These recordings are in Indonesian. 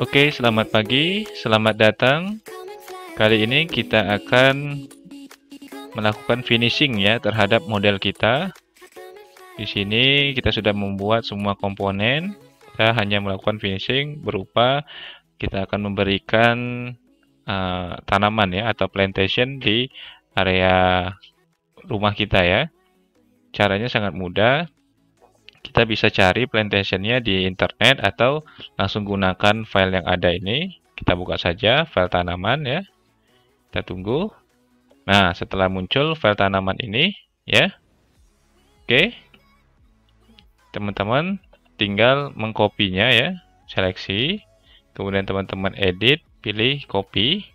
Oke, selamat pagi, selamat datang. Kali ini kita akan melakukan finishing ya terhadap model kita. Di sini kita sudah membuat semua komponen. Kita hanya melakukan finishing berupa kita akan memberikan tanaman ya atau plantation di area rumah kita ya. Caranya sangat mudah. Kita bisa cari plantationnya di internet atau langsung gunakan file yang ada ini. Kita buka saja file tanaman ya. Kita tunggu. Nah, setelah muncul file tanaman ini, ya, oke, teman-teman tinggal mengkopinya ya, seleksi, kemudian teman-teman edit, pilih copy,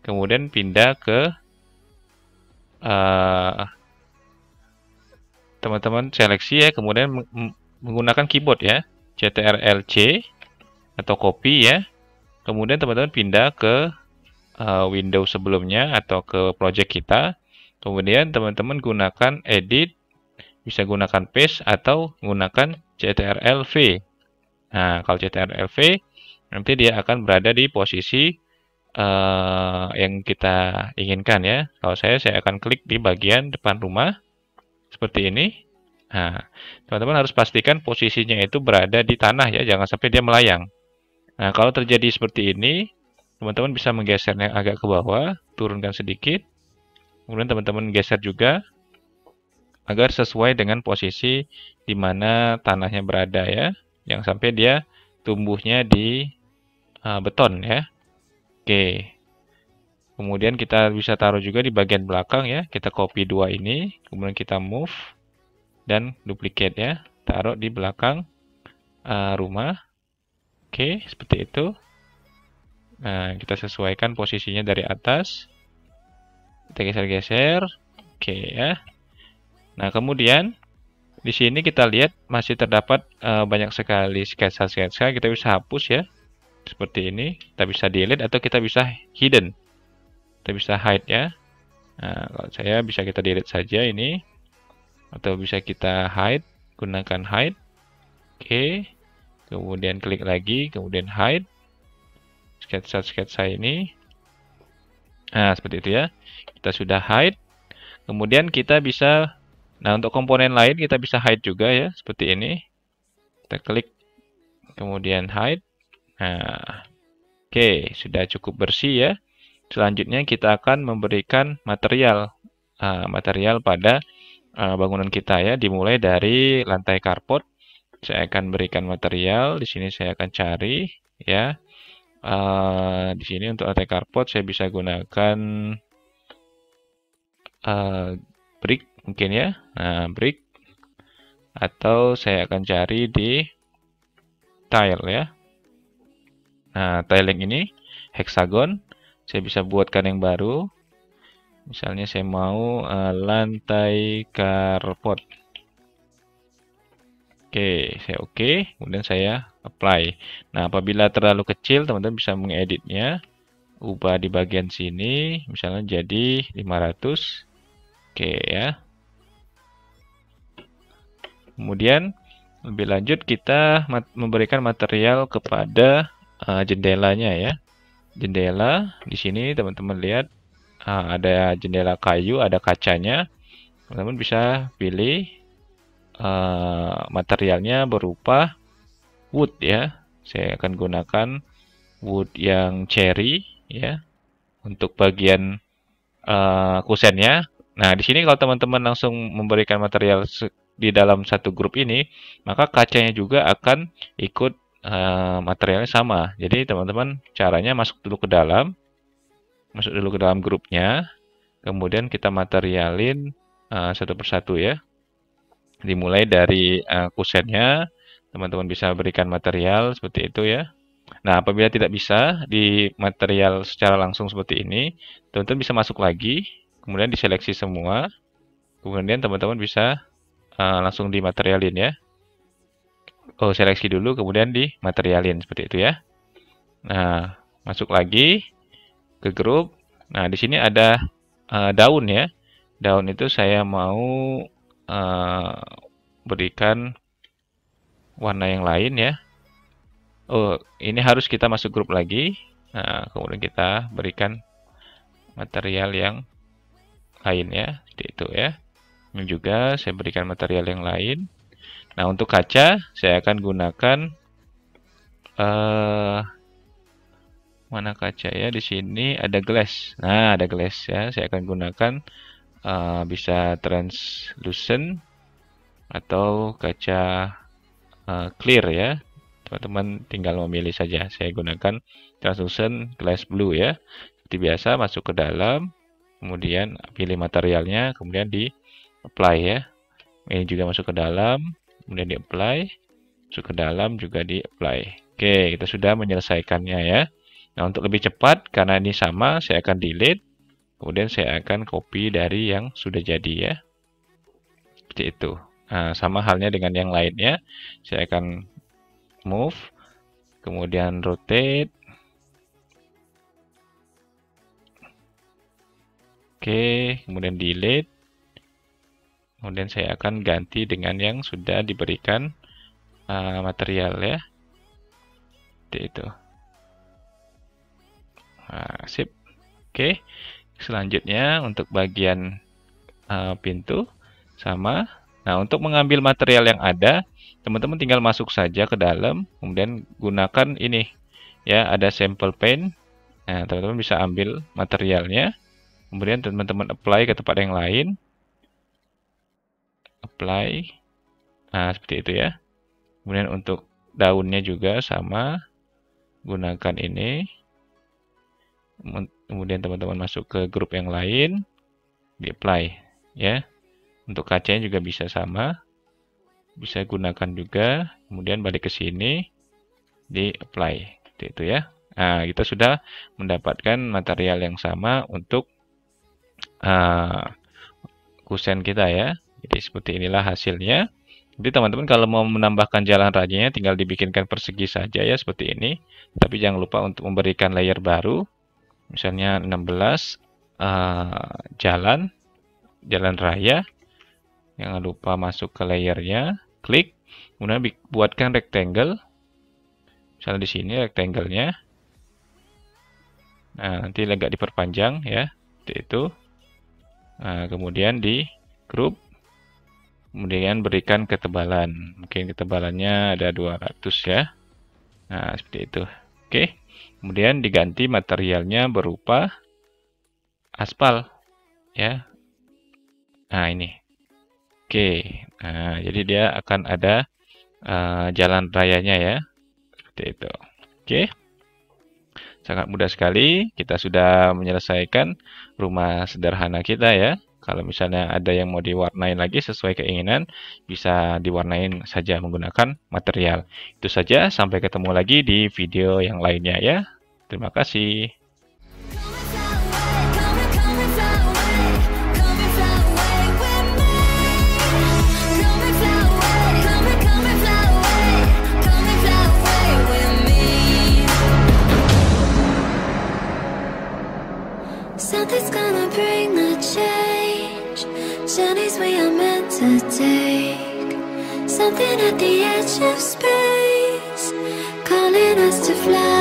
kemudian pindah ke teman-teman seleksi ya, kemudian menggunakan keyboard ya, Ctrl+C atau copy ya, kemudian teman-teman pindah ke Windows sebelumnya atau ke project kita. Kemudian teman-teman gunakan edit, bisa gunakan paste atau gunakan Ctrl+V. Nah, kalau Ctrl+V nanti dia akan berada di posisi yang kita inginkan ya. Kalau saya akan klik di bagian depan rumah seperti ini. Nah, teman-teman harus pastikan posisinya itu berada di tanah ya, jangan sampai dia melayang. Nah, kalau terjadi seperti ini, teman-teman bisa menggesernya agak ke bawah, turunkan sedikit. Kemudian teman-teman geser juga agar sesuai dengan posisi di mana tanahnya berada ya. Jangan sampai dia tumbuhnya di beton ya. Oke. Kemudian kita bisa taruh juga di bagian belakang ya. Kita copy dua ini, kemudian kita move dan duplicate ya. Taruh di belakang rumah. Oke, seperti itu. Nah, kita sesuaikan posisinya dari atas. Kita geser-geser. Oke ya. Nah, kemudian di sini kita lihat masih terdapat banyak sekali sketsa-sketsa. Kita bisa hapus ya. Seperti ini. Kita bisa delete atau kita bisa hidden. Kita bisa hide ya. Nah, kalau saya bisa kita delete saja ini. Atau bisa kita hide. Gunakan hide. Oke. Kemudian klik lagi. Kemudian hide. Sketsa-sketsa ini. Nah, seperti itu ya. Kita sudah hide. Kemudian kita bisa, nah untuk komponen lain kita bisa hide juga ya. Seperti ini. Kita klik. Kemudian hide. Nah, oke. Sudah cukup bersih ya. Selanjutnya kita akan memberikan material. Material pada bangunan kita ya. Dimulai dari lantai karpet. Saya akan berikan material. Di sini saya akan cari ya. Di sini untuk lantai karpet saya bisa gunakan brick mungkin ya. Nah, brick atau saya akan cari di tile ya. Nah, tiling ini hexagon. Saya bisa buatkan yang baru. Misalnya saya mau lantai karpet. Oke, saya oke. Kemudian saya apply. Nah, apabila terlalu kecil, teman-teman bisa mengeditnya. Ubah di bagian sini, misalnya jadi 500. Oke ya. Kemudian, lebih lanjut kita memberikan material kepada jendelanya ya. Jendela, di sini teman-teman lihat ada jendela kayu, ada kacanya. Teman-teman bisa pilih materialnya berupa wood ya. Saya akan gunakan wood yang cherry ya untuk bagian kusennya. Nah, di sini kalau teman-teman langsung memberikan material di dalam satu grup ini, maka kacanya juga akan ikut materialnya sama. Jadi teman-teman caranya masuk dulu ke dalam grupnya, kemudian kita materialin satu persatu ya. Dimulai dari kusennya, teman-teman bisa berikan material seperti itu ya. Nah, apabila tidak bisa di material secara langsung seperti ini, teman-teman bisa masuk lagi, kemudian diseleksi semua, kemudian teman-teman bisa langsung dimaterialin ya. Oh, seleksi dulu, kemudian dimaterialin seperti itu ya. Nah, masuk lagi ke grup. Nah, di sini ada daun ya. Daun itu saya mau berikan warna yang lain ya. Oh, ini harus kita masuk grup lagi. Nah, kemudian kita berikan material yang lain ya, seperti itu ya. Ini juga saya berikan material yang lain. Nah, untuk kaca saya akan gunakan mana kaca ya? Di sini ada glass. Nah, ada glass ya. Saya akan gunakan bisa translucent atau kaca clear ya. Teman-teman tinggal memilih saja. Saya gunakan translucent glass blue ya. Seperti biasa masuk ke dalam, kemudian pilih materialnya, kemudian di apply ya. Ini juga masuk ke dalam, kemudian di apply, masuk ke dalam juga di apply. Oke, kita sudah menyelesaikannya ya. Nah, untuk lebih cepat, karena ini sama, saya akan delete, kemudian saya akan copy dari yang sudah jadi ya. Seperti itu. Nah, sama halnya dengan yang lainnya, saya akan move, kemudian rotate. Oke, kemudian delete. Kemudian saya akan ganti dengan yang sudah diberikan material ya. Seperti itu. Nah, sip. Oke. Selanjutnya untuk bagian pintu sama. Nah, untuk mengambil material yang ada, teman-teman tinggal masuk saja ke dalam, kemudian gunakan ini. Ya, ada sample paint. Nah, teman-teman bisa ambil materialnya. Kemudian teman-teman apply ke tempat yang lain. Apply. Nah, seperti itu ya. Kemudian untuk daunnya juga sama. Gunakan ini. Kemudian teman-teman masuk ke grup yang lain. Di apply. Ya. Untuk kacanya juga bisa sama. Bisa gunakan juga. Kemudian balik ke sini. Di apply. Seperti itu ya. Nah, kita sudah mendapatkan material yang sama untuk kusen kita ya. Jadi seperti inilah hasilnya. Jadi teman-teman kalau mau menambahkan jalan rajanya tinggal dibikinkan persegi saja ya seperti ini. Tapi jangan lupa untuk memberikan layer baru. Misalnya 16 jalan raya. Jangan lupa masuk ke layernya, klik, kemudian buatkan rectangle. Misalnya di sini rectangle-nya. Nah, nanti agak diperpanjang ya. Seperti itu. Nah, kemudian di group. Kemudian berikan ketebalan. Mungkin ketebalannya ada 200 ya. Nah, seperti itu. Oke. Kemudian diganti materialnya berupa aspal. Ya. Nah, ini. Oke. Nah, jadi dia akan ada jalan rayanya ya. Seperti itu. Oke. Sangat mudah sekali. Kita sudah menyelesaikan rumah sederhana kita ya. Kalau misalnya ada yang mau diwarnain lagi sesuai keinginan, bisa diwarnain saja menggunakan material. Itu saja, sampai ketemu lagi di video yang lainnya ya. Terima kasih. Something's gonna bring the change. Journeys we are meant to take. Something at the edge of space, calling us to fly.